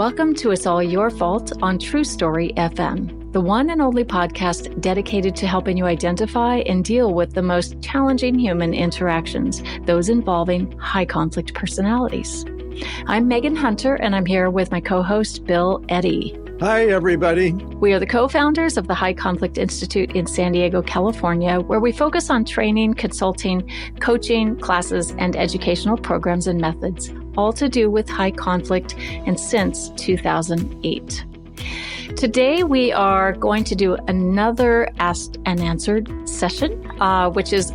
Welcome to It's All Your Fault on True Story FM, the one and only podcast dedicated to helping you identify and deal with the most challenging human interactions, those involving high conflict personalities. I'm Megan Hunter, and I'm here with my co-host, Bill Eddy. Hi, everybody. We are the co-founders of the High Conflict Institute in San Diego, California, where we focus on training, consulting, coaching, classes, and educational programs and methods, all to do with high conflict, and since 2008. Today, we are going to do another Asked and Answered session, which is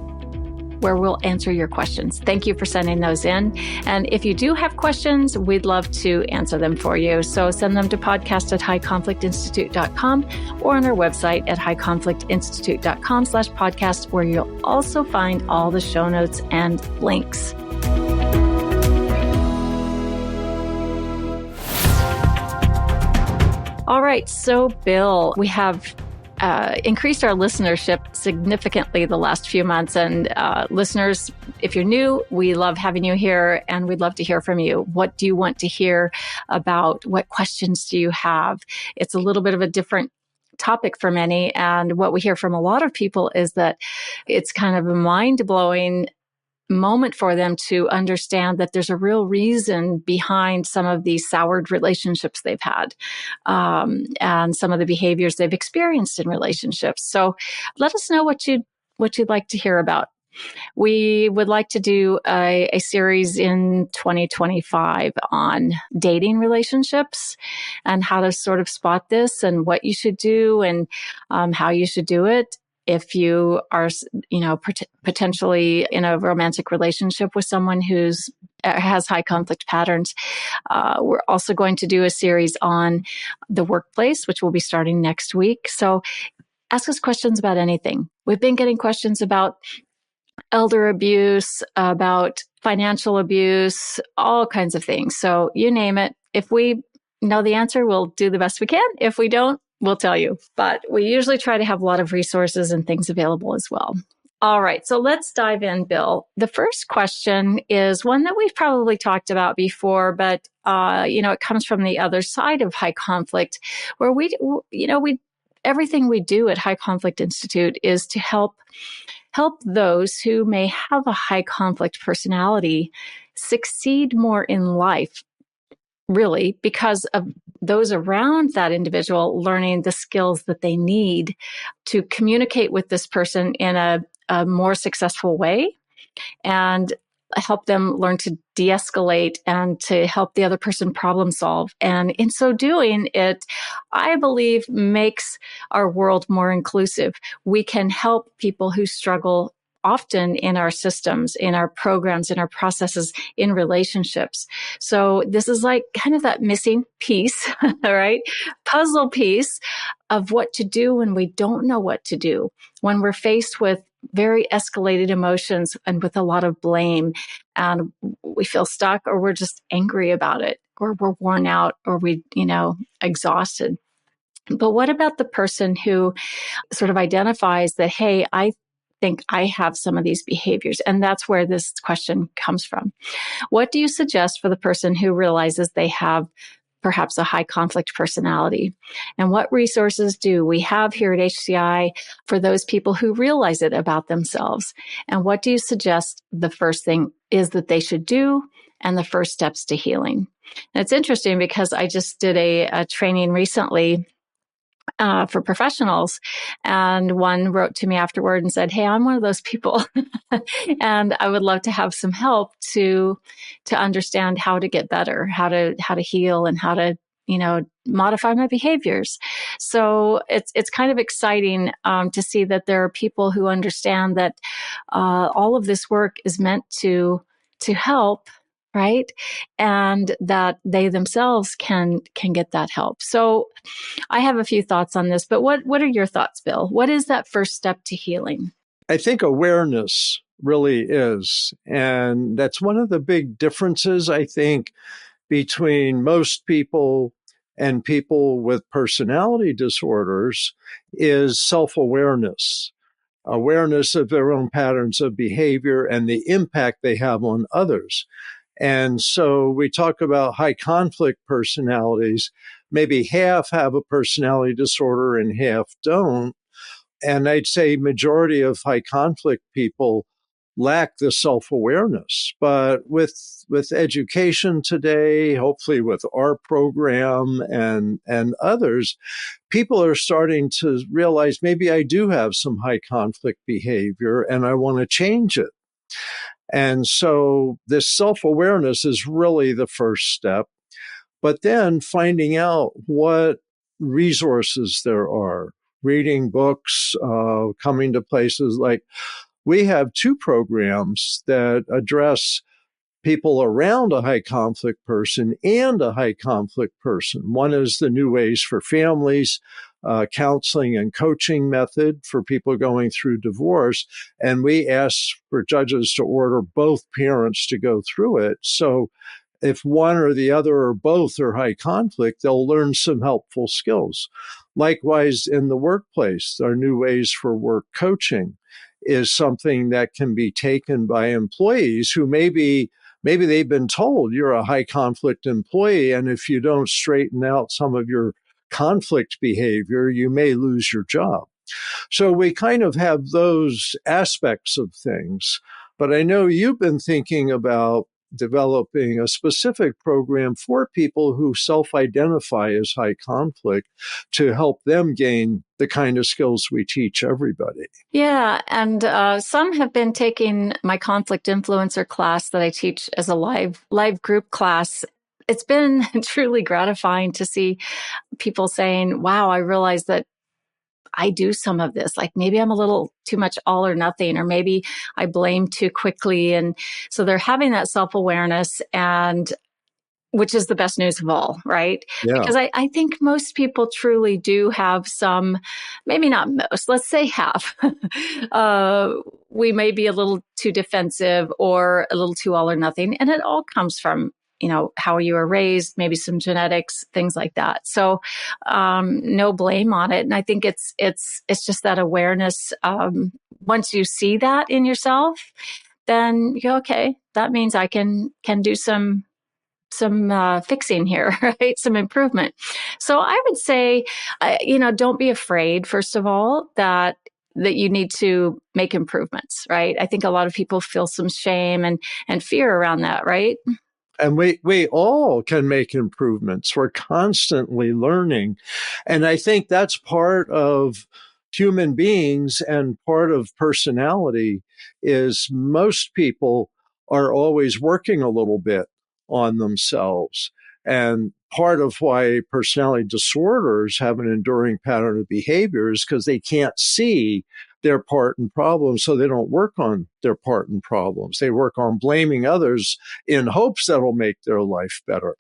where we'll answer your questions. Thank you for sending those in. And if you do have questions, we'd love to answer them for you. So send them to podcast@highconflictinstitute.com or on our website at highconflictinstitute.com/podcast, where you'll also find all the show notes and links. All right. So Bill, we have increased our listenership significantly the last few months. And listeners, if you're new, we love having you here and we'd love to hear from you. What do you want to hear about? What questions do you have? It's a little bit of a different topic for many. And what we hear from a lot of people is that it's kind of a mind-blowing moment for them to understand that there's a real reason behind some of these soured relationships they've had, and some of the behaviors they've experienced in relationships. So let us know what you'd like to hear about. We would like to do a series in 2025 on dating relationships and how to sort of spot this and what you should do and how you should do it. If you are, potentially in a romantic relationship with someone who's has high conflict patterns, we're also going to do a series on the workplace, which will be starting next week. So ask us questions about anything. We've been getting questions about elder abuse, about financial abuse, all kinds of things. So you name it. If we know the answer, we'll do the best we can. If we don't, we'll tell you. But we usually try to have a lot of resources and things available as well. All right. So let's dive in, Bill. The first question is one that we've probably talked about before, but, it comes from the other side of high conflict, where everything we do at High Conflict Institute is to help those who may have a high conflict personality succeed more in life, really, because of those around that individual learning the skills that they need to communicate with this person in a more successful way and help them learn to de-escalate and to help the other person problem solve. And in so doing, it, I believe, makes our world more inclusive. We can help people who struggle often in our systems, in our programs, in our processes, in relationships. So this is like kind of that missing piece, all right? Puzzle piece of what to do when we don't know what to do, when we're faced with very escalated emotions and with a lot of blame, and we feel stuck, or we're just angry about it, or we're worn out, or we, exhausted. But what about the person who sort of identifies that, hey, I think I have some of these behaviors. And that's where this question comes from. What do you suggest for the person who realizes they have perhaps a high conflict personality? And what resources do we have here at HCI for those people who realize it about themselves? And what do you suggest the first thing is that they should do and the first steps to healing? And it's interesting because I just did a training recently for professionals. And one wrote to me afterward and said, hey, I'm one of those people. And I would love to have some help to understand how to get better, how to heal, and how to, modify my behaviors. So it's kind of exciting to see that there are people who understand that all of this work is meant to help, right? And that they themselves can get that help. So I have a few thoughts on this, but what are your thoughts, Bill? What is that first step to healing? I think awareness really is. And that's one of the big differences, I think, between most people and people with personality disorders is self-awareness. Awareness of their own patterns of behavior and the impact they have on others. And so we talk about high conflict personalities. Maybe half have a personality disorder and half don't. And I'd say majority of high conflict people lack the self-awareness. But with education today, hopefully with our program and others, people are starting to realize maybe I do have some high conflict behavior and I want to change it. And so this self-awareness is really the first step. But then finding out what resources there are, reading books, coming to places like we have two programs that address people around a high conflict person and a high conflict person. One is the New Ways for Families, counseling and coaching method for people going through divorce. And we ask for judges to order both parents to go through it. So if one or the other or both are high conflict, they'll learn some helpful skills. Likewise, in the workplace, our New Ways for Work coaching is something that can be taken by employees who maybe they've been told you're a high conflict employee, and if you don't straighten out some of your conflict behavior, you may lose your job. So we kind of have those aspects of things. But I know you've been thinking about developing a specific program for people who self-identify as high conflict to help them gain the kind of skills we teach everybody. Yeah, and some have been taking my conflict influencer class that I teach as a live group class. It's been truly gratifying to see people saying, wow, I realized that I do some of this. Like maybe I'm a little too much all or nothing, or maybe I blame too quickly. And so they're having that self-awareness, and which is the best news of all, right? Yeah. Because I think most people truly do have some, maybe not most, let's say half. We may be a little too defensive or a little too all or nothing. And it all comes from, how you were raised, maybe some genetics, things like that. So, no blame on it. And I think it's just that awareness. Once you see that in yourself, then you go, okay, that means I can do some fixing here, right? Some improvement. So I would say, don't be afraid, first of all, that you need to make improvements, right? I think a lot of people feel some shame and fear around that, right? And we all can make improvements. We're constantly learning. And I think that's part of human beings and part of personality is most people are always working a little bit on themselves. And part of why personality disorders have an enduring pattern of behavior is because they can't see their part in problems, so they don't work on their part in problems. They work on blaming others in hopes that'll make their life better.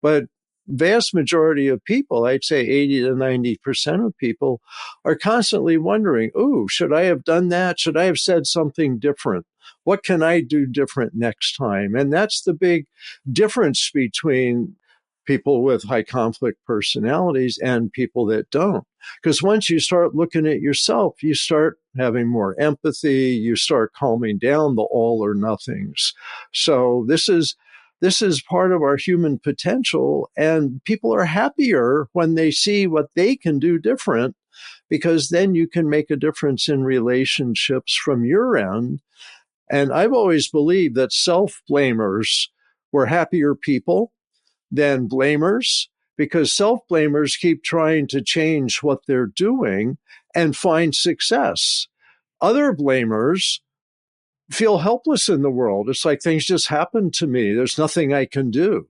But vast majority of people, I'd say 80 to 90% of people, are constantly wondering, ooh, should I have done that? Should I have said something different? What can I do different next time? And that's the big difference between people with high conflict personalities and people that don't. Because once you start looking at yourself, you start having more empathy, you start calming down the all or nothings. So this is part of our human potential, and people are happier when they see what they can do different, because then you can make a difference in relationships from your end. And I've always believed that self-blamers were happier people than blamers, because self-blamers keep trying to change what they're doing and find success. Other blamers feel helpless in the world. It's like things just happen to me. There's nothing I can do.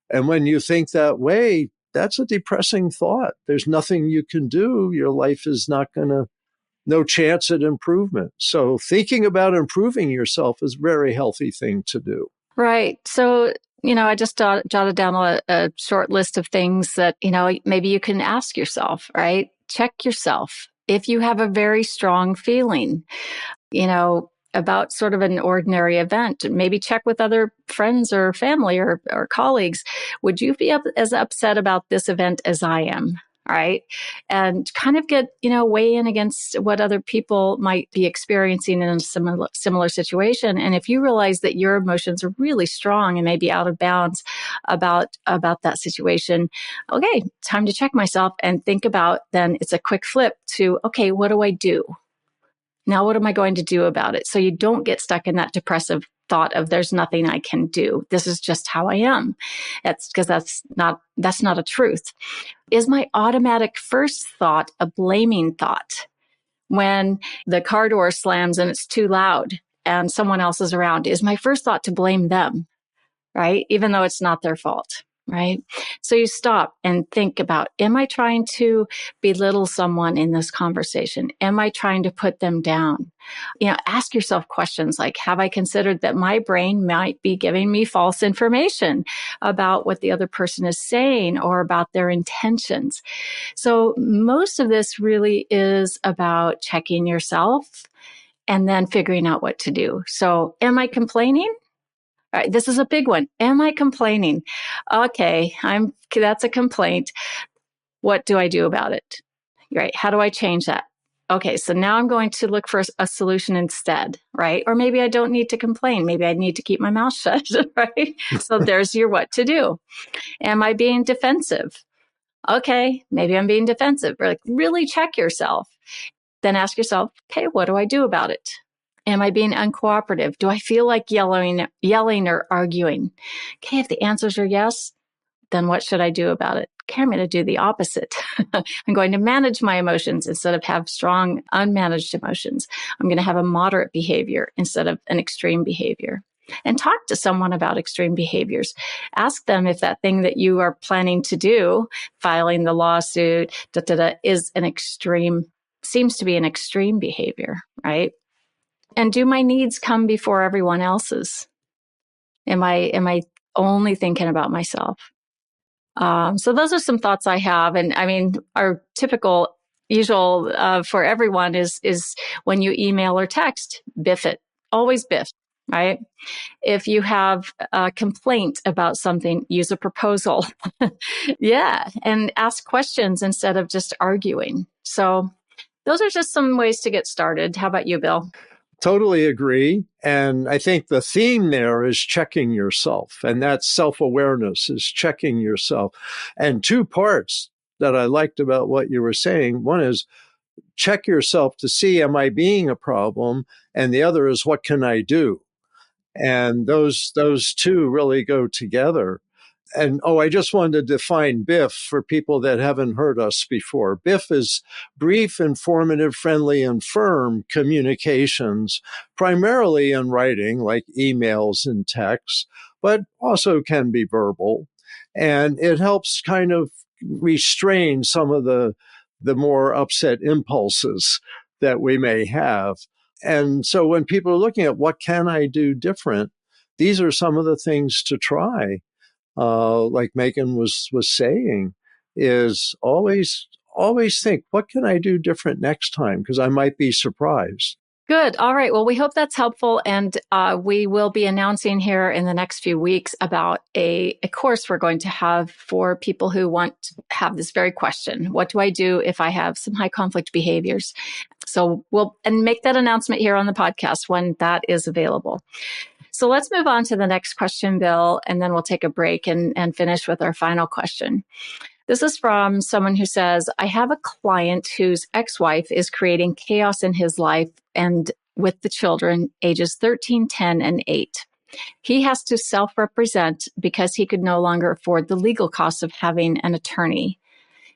And when you think that way, that's a depressing thought. There's nothing you can do. Your life is no chance at improvement. So thinking about improving yourself is a very healthy thing to do. Right. So, I just jotted down a short list of things that, maybe you can ask yourself, right? Check yourself. If you have a very strong feeling, about sort of an ordinary event, maybe check with other friends or family or colleagues. Would you be as upset about this event as I am? All right. And kind of get, weigh in against what other people might be experiencing in a similar situation. And if you realize that your emotions are really strong and maybe out of bounds about that situation, okay, time to check myself and think about, then it's a quick flip to, okay, what do I do? Now, what am I going to do about it? So you don't get stuck in that depressive thought of there's nothing I can do. This is just how I am. That's because that's not a truth. Is my automatic first thought a blaming thought? When the car door slams and it's too loud and someone else is around, is my first thought to blame them, right? Even though it's not their fault, right? So you stop and think about, am I trying to belittle someone in this conversation? Am I trying to put them down? Ask yourself questions like, have I considered that my brain might be giving me false information about what the other person is saying or about their intentions? So most of this really is about checking yourself and then figuring out what to do. So am I complaining? All right, this is a big one. Am I complaining? Okay, that's a complaint. What do I do about it? Right. How do I change that? Okay, so now I'm going to look for a solution instead, right? Or maybe I don't need to complain. Maybe I need to keep my mouth shut, right? So there's your what to do. Am I being defensive? Okay, maybe I'm being defensive. Or really check yourself. Then ask yourself, okay, what do I do about it? Am I being uncooperative? Do I feel like yelling or arguing? Okay, if the answers are yes, then what should I do about it? Okay, I'm going to do the opposite. I'm going to manage my emotions instead of have strong, unmanaged emotions. I'm going to have a moderate behavior instead of an extreme behavior. And talk to someone about extreme behaviors. Ask them if that thing that you are planning to do, filing the lawsuit, is seems to be an extreme behavior, right? And do my needs come before everyone else's? Am I only thinking about myself? So those are some thoughts I have. And I mean, our usual for everyone is when you email or text, biff it. Always biff, right? If you have a complaint about something, use a proposal. Yeah. And ask questions instead of just arguing. So those are just some ways to get started. How about you, Bill? Totally agree. And I think the theme there is checking yourself. And that's self-awareness, is checking yourself. And two parts that I liked about what you were saying. One is check yourself to see, am I being a problem? And the other is, what can I do? And those two really go together. And I just wanted to define BIF for people that haven't heard us before. BIF is brief, informative, friendly, and firm communications, primarily in writing, like emails and texts, but also can be verbal. And it helps kind of restrain some of the more upset impulses that we may have. And so when people are looking at what can I do different, these are some of the things to try. Like Megan was saying, is always think, what can I do different next time? Because I might be surprised. Good. All right. Well, we hope that's helpful. And we will be announcing here in the next few weeks about a course we're going to have for people who want to have this very question. What do I do if I have some high conflict behaviors? So we'll make that announcement here on the podcast when that is available. So let's move on to the next question, Bill, and then we'll take a break and finish with our final question. This is from someone who says, I have a client whose ex-wife is creating chaos in his life and with the children ages 13, 10, and 8. He has to self-represent because he could no longer afford the legal costs of having an attorney.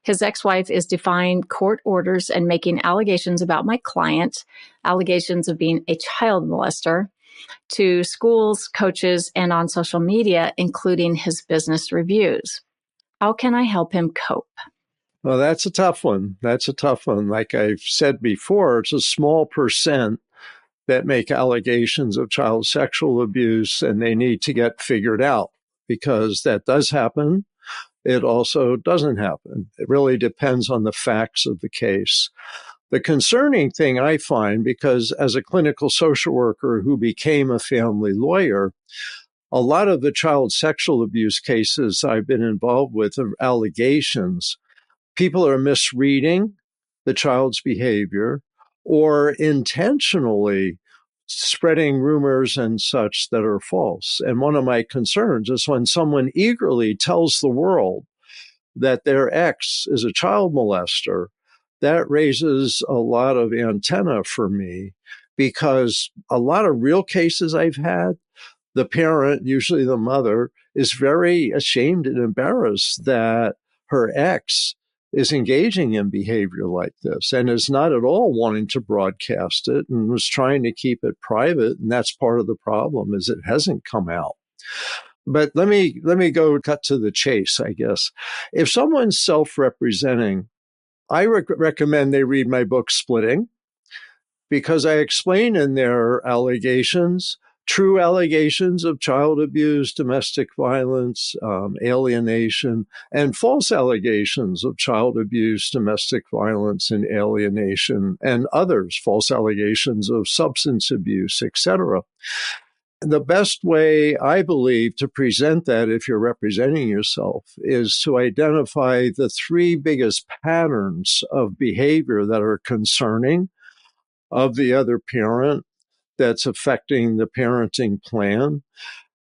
His ex-wife is defying court orders and making allegations about my client, allegations of being a child molester, to schools, coaches, and on social media, including his business reviews. How can I help him cope? Well, that's a tough one. Like I've said before, it's a small percent that make allegations of child sexual abuse, and they need to get figured out, because that does happen. It also doesn't happen. It really depends on the facts of the case. The concerning thing I find, because as a clinical social worker who became a family lawyer, a lot of the child sexual abuse cases I've been involved with are allegations. people are misreading the child's behavior or intentionally spreading rumors and such that are false. And one of my concerns is when someone eagerly tells the world that their ex is a child molester, that raises a lot of antenna for me, because a lot of real cases I've had, the parent, usually the mother, is very ashamed and embarrassed that her ex is engaging in behavior like this and is not at all wanting to broadcast it and was trying to keep it private. And that's part of the problem, is it hasn't come out. But let me go cut to the chase, I guess. If someone's self-representing, I recommend they read my book, Splitting, because I explain in there allegations, true allegations of child abuse, domestic violence, alienation, and false allegations of child abuse, domestic violence, and alienation, and others, false allegations of substance abuse, etc. The best way, I believe, to present that if you're representing yourself is to identify the three biggest patterns of behavior that are concerning of the other parent that's affecting the parenting plan.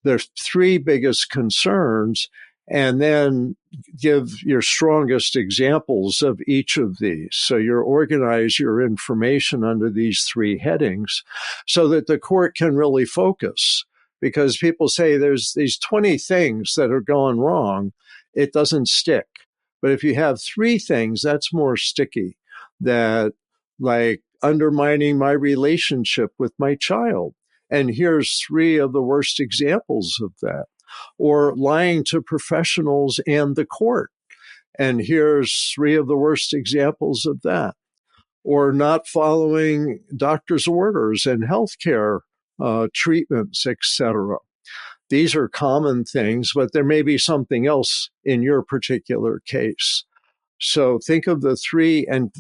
There's three biggest concerns, and then give your strongest examples of each of these. So you organize your information under these three headings so that the court can really focus. Because people say there's these 20 things that are going wrong, it doesn't stick. But if you have three things, that's more sticky. That, like, undermining my relationship with my child. And here's three of the worst examples of that. Or lying to professionals and the court. And here's three of the worst examples of that. Or not following doctor's orders and healthcare treatments, etc. These are common things, but there may be something else in your particular case. So think of the three and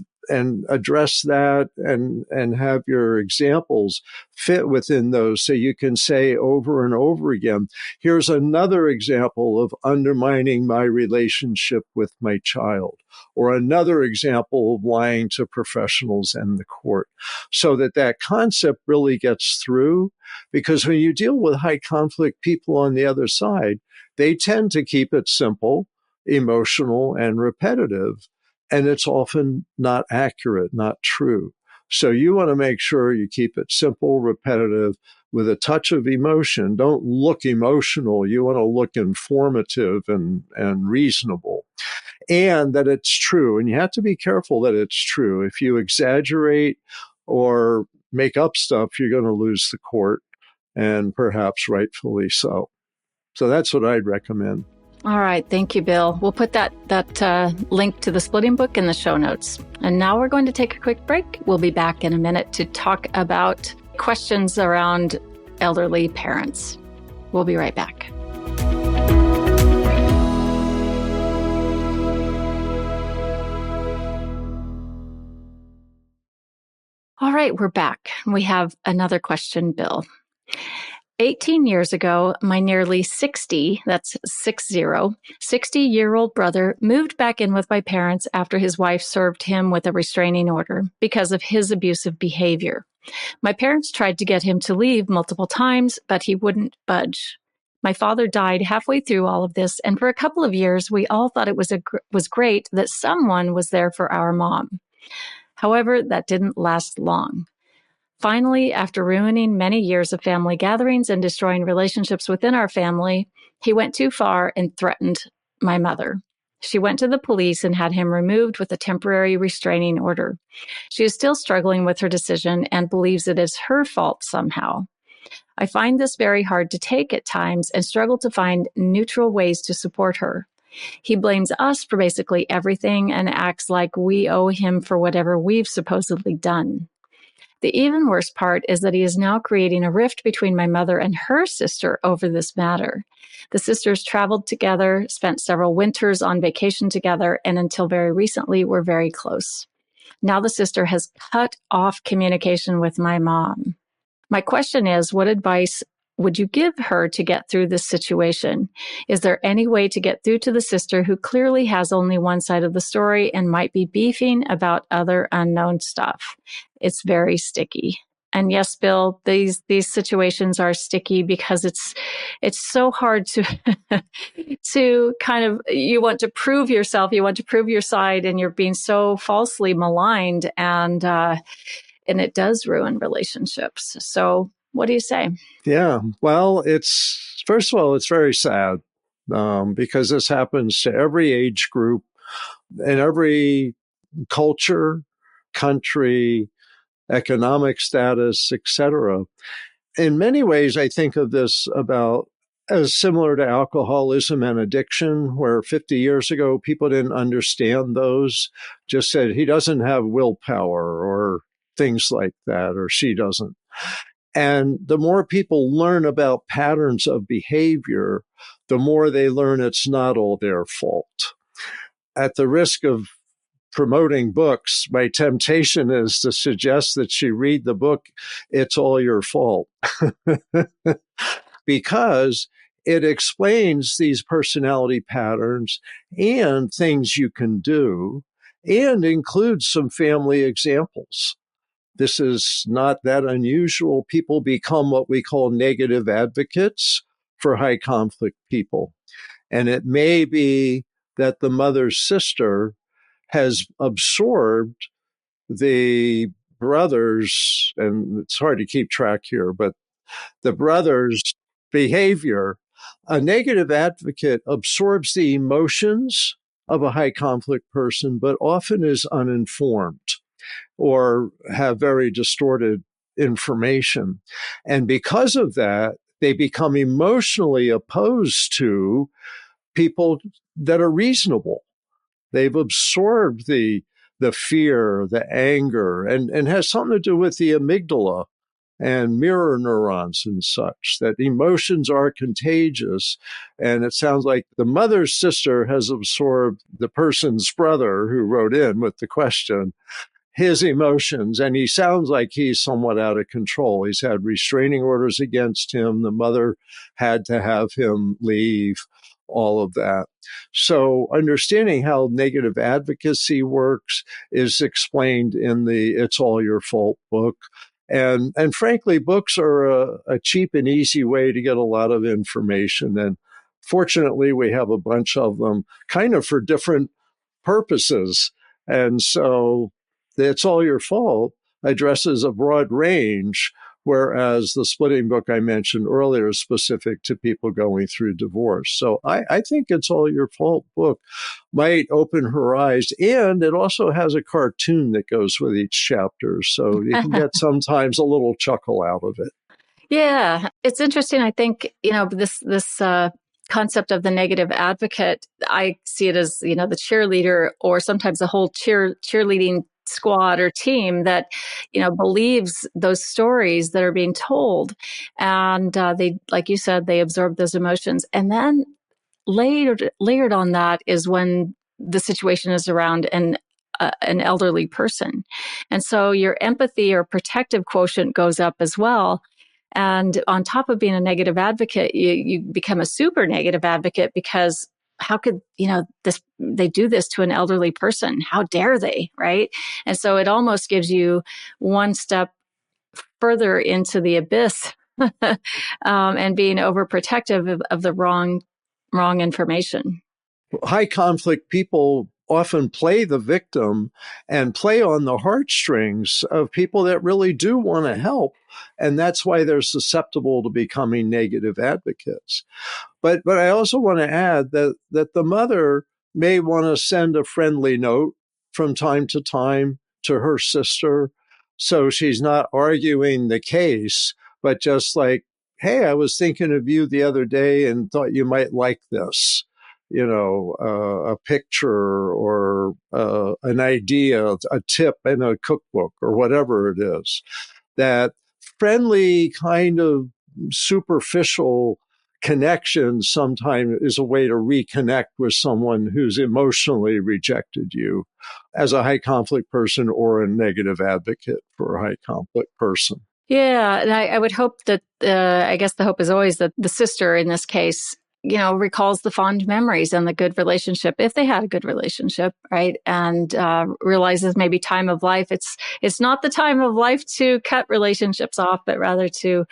address that and have your examples fit within those, so you can say over and over again, here's another example of undermining my relationship with my child, or another example of lying to professionals and the court, so that that concept really gets through. Because when you deal with high conflict people on the other side, they tend to keep it simple, emotional, and repetitive. And it's often not accurate, not true. So you want to make sure you keep it simple, repetitive, with a touch of emotion. Don't look emotional. You want to look informative and reasonable. And that it's true. And you have to be careful that it's true. If you exaggerate or make up stuff, you're going to lose the court, and perhaps rightfully so. So that's what I'd recommend. All right. Thank you, Bill. We'll put that link to the Splitting book in the show notes. And now we're going to take a quick break. We'll be back in a minute to talk about questions around elderly parents. We'll be right back. All right, we're back. We have another question, Bill. 18 years ago, my nearly 60-year-old brother moved back in with my parents after his wife served him with a restraining order because of his abusive behavior. My parents tried to get him to leave multiple times, but he wouldn't budge. My father died halfway through all of this, and for a couple of years, we all thought it was great that someone was there for our mom. However, that didn't last long. Finally, after ruining many years of family gatherings and destroying relationships within our family, he went too far and threatened my mother. She went to the police and had him removed with a temporary restraining order. She is still struggling with her decision and believes it is her fault somehow. I find this very hard to take at times and struggle to find neutral ways to support her. He blames us for basically everything and acts like we owe him for whatever we've supposedly done. The even worse part is that he is now creating a rift between my mother and her sister over this matter. The sisters traveled together, spent several winters on vacation together, and until very recently were very close. Now the sister has cut off communication with my mom. My question is, what advice would you give her to get through this situation? Is there any way to get through to the sister who clearly has only one side of the story and might be beefing about other unknown stuff? It's very sticky. And yes, Bill, these situations are sticky because it's so hard to to kind of, you want to prove yourself, you want to prove your side, and you're being so falsely maligned, and it does ruin relationships. So what do you say? Yeah, well, first of all, it's very sad because this happens to every age group and every culture, country, economic status, etc. In many ways, I think of this about as similar to alcoholism and addiction, where 50 years ago, people didn't understand those, just said he doesn't have willpower or things like that, or she doesn't. And the more people learn about patterns of behavior, the more they learn it's not all their fault. At the risk of promoting books, my temptation is to suggest that she read the book, It's All Your Fault, because it explains these personality patterns and things you can do, and includes some family examples. This is not that unusual. People become what we call negative advocates for high conflict people. And it may be that the mother's sister has absorbed the brother's, and it's hard to keep track here, but the brother's behavior. A negative advocate absorbs the emotions of a high conflict person, but often is uninformed or have very distorted information. And because of that, they become emotionally opposed to people that are reasonable. They've absorbed the fear, the anger, and has something to do with the amygdala and mirror neurons and such, that emotions are contagious. And it sounds like the mother's sister has absorbed the person's brother who wrote in with the question, his emotions, and he sounds like he's somewhat out of control. He's had restraining orders against him. The mother had to have him leave, all of that. So understanding how negative advocacy works is explained in the It's All Your Fault book. And frankly, books are a cheap and easy way to get a lot of information. And fortunately, we have a bunch of them kind of for different purposes. And so It's All Your Fault addresses a broad range, whereas the splitting book I mentioned earlier is specific to people going through divorce. So I think It's All Your Fault book might open her eyes. And it also has a cartoon that goes with each chapter. So you can get sometimes a little chuckle out of it. Yeah, it's interesting. I think, this concept of the negative advocate, I see it as, the cheerleader, or sometimes the whole cheerleading squad or team that, believes those stories that are being told. And they, like you said, they absorb those emotions. And then layered on that is when the situation is around an elderly person. And so your empathy or protective quotient goes up as well. And on top of being a negative advocate, you become a super negative advocate, because how could, they do this to an elderly person? How dare they? Right. And so it almost gives you one step further into the abyss, and being overprotective of the wrong information. High conflict people often play the victim and play on the heartstrings of people that really do want to help. And that's why they're susceptible to becoming negative advocates. But I also want to add that the mother may want to send a friendly note from time to time to her sister, so she's not arguing the case, but just like, hey, I was thinking of you the other day and thought you might like this. A picture or an idea, a tip in a cookbook or whatever it is. That friendly kind of superficial connection sometimes is a way to reconnect with someone who's emotionally rejected you as a high conflict person or a negative advocate for a high conflict person. Yeah, and I would hope that, I guess the hope is always that the sister in this case, recalls the fond memories and the good relationship, if they had a good relationship, right? And realizes maybe time of life, it's not the time of life to cut relationships off, but rather to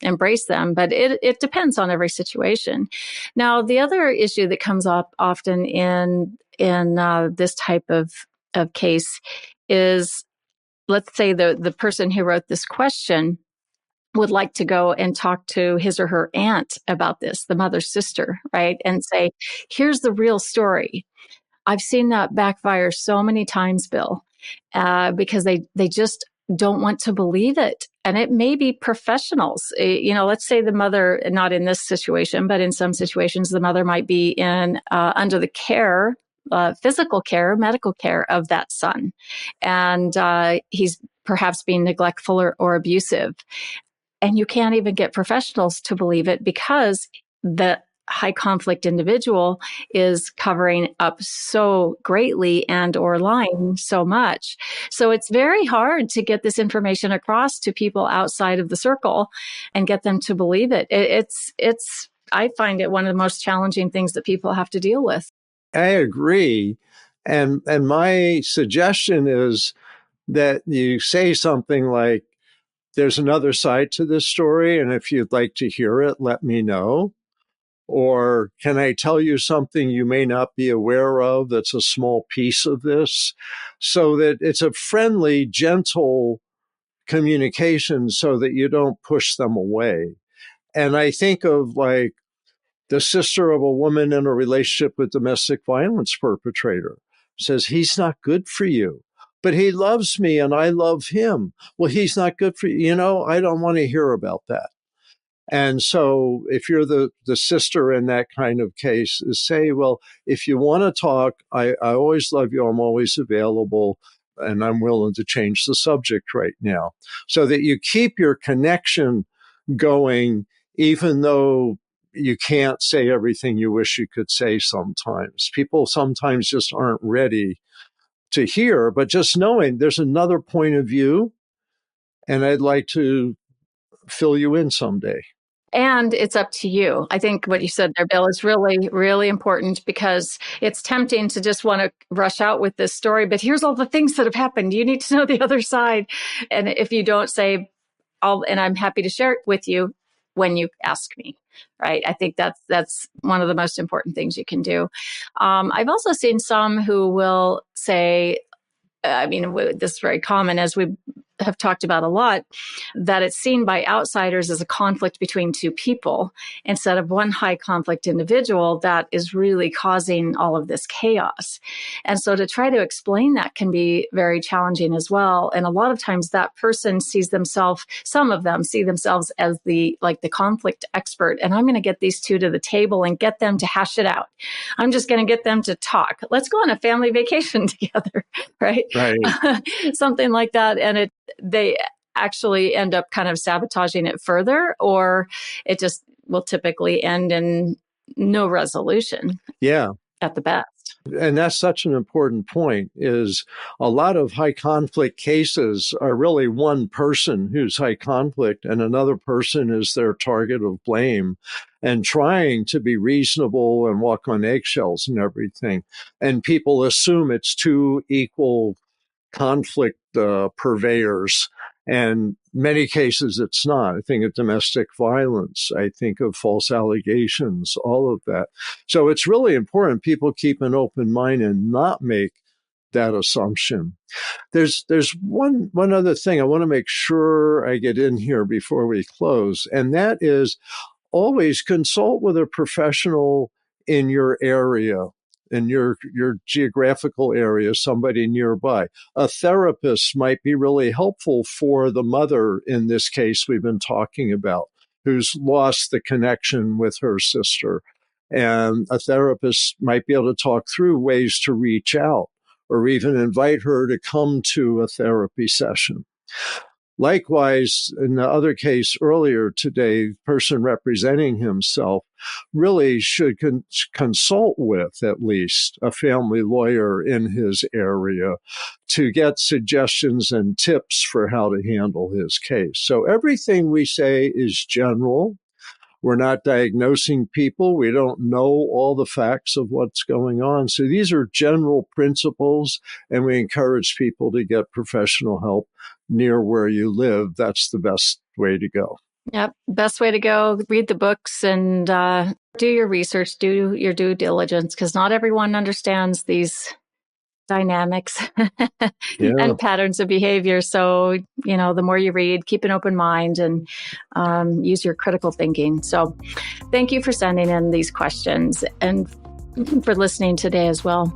embrace them. But it depends on every situation. Now, the other issue that comes up often in this type of case is, let's say the person who wrote this question would like to go and talk to his or her aunt about this, the mother's sister, right? And say, here's the real story. I've seen that backfire so many times, Bill, because they just don't want to believe it. And it may be professionals. Let's say the mother, not in this situation, but in some situations, the mother might be in under the care, physical care, medical care of that son. And he's perhaps being neglectful or abusive. And you can't even get professionals to believe it because the high conflict individual is covering up so greatly and or lying so much. So it's very hard to get this information across to people outside of the circle and get them to believe it. It's I find it one of the most challenging things that people have to deal with. I agree. And my suggestion is that you say something like, there's another side to this story, and if you'd like to hear it, let me know. Or can I tell you something you may not be aware of that's a small piece of this? So that it's a friendly, gentle communication so that you don't push them away. And I think of like the sister of a woman in a relationship with domestic violence perpetrator says, he's not good for you, but he loves me and I love him. Well, he's not good for you. I don't want to hear about that. And so if you're the sister in that kind of case, say, well, if you want to talk, I always love you. I'm always available and I'm willing to change the subject right now, so that you keep your connection going, even though you can't say everything you wish you could say sometimes. People sometimes just aren't ready to hear, but just knowing there's another point of view and I'd like to fill you in someday. And it's up to you. I think what you said there, Bill, is really, really important, because it's tempting to just want to rush out with this story. But here's all the things that have happened. You need to know the other side. And if you don't say, and I'm happy to share it with you when you ask me, right? I think that's one of the most important things you can do. I've also seen some who will say, this is very common, as we have talked about a lot, that it's seen by outsiders as a conflict between two people instead of one high conflict individual that is really causing all of this chaos. And so to try to explain that can be very challenging as well. And a lot of times that person some of them see themselves as the conflict expert. And I'm going to get these two to the table and get them to hash it out. I'm just going to get them to talk. Let's go on a family vacation together, right? Right. Something like that. And they actually end up kind of sabotaging it further, or it just will typically end in no resolution. Yeah. At the best. And that's such an important point, is a lot of high conflict cases are really one person who's high conflict and another person is their target of blame, and trying to be reasonable and walk on eggshells and everything. And people assume it's two equal conflict purveyors. And many cases it's not. I think of domestic violence. I think of false allegations, all of that. So it's really important people keep an open mind and not make that assumption. There's one other thing I want to make sure I get in here before we close, and that is always consult with a professional in your area, in your geographical area, somebody nearby. A therapist might be really helpful for the mother in this case we've been talking about, who's lost the connection with her sister. And a therapist might be able to talk through ways to reach out or even invite her to come to a therapy session. Likewise, in the other case earlier today, the person representing himself really should consult with at least a family lawyer in his area to get suggestions and tips for how to handle his case. So everything we say is general. We're not diagnosing people. We don't know all the facts of what's going on. So these are general principles, and we encourage people to get professional help near where you live. That's the best way to go. Yep. Best way to go. Read the books and do your research, do your due diligence, because not everyone understands these dynamics and patterns of behavior. So, the more you read, keep an open mind and use your critical thinking. So thank you for sending in these questions and for listening today as well.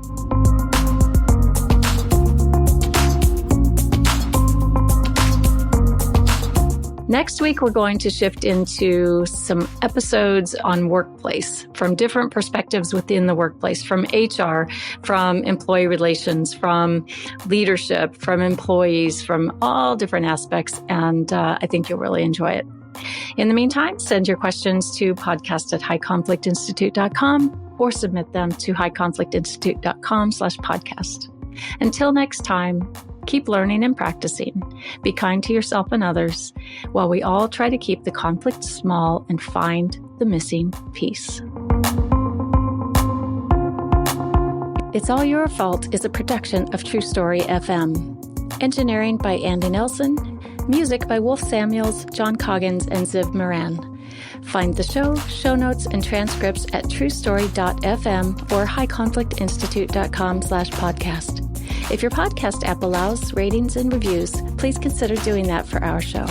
Next week, we're going to shift into some episodes on workplace from different perspectives within the workplace, from HR, from employee relations, from leadership, from employees, from all different aspects. And I think you'll really enjoy it. In the meantime, send your questions to podcast@highconflictinstitute.com or submit them to highconflictinstitute.com/podcast. Until next time, keep learning and practicing. Be kind to yourself and others while we all try to keep the conflict small and find the missing piece. It's All Your Fault is a production of True Story FM. Engineering by Andy Nelson. Music by Wolf Samuels, John Coggins, and Ziv Moran. Find the show notes, and transcripts at truestory.fm or highconflictinstitute.com/podcast. If your podcast app allows ratings and reviews, please consider doing that for our show.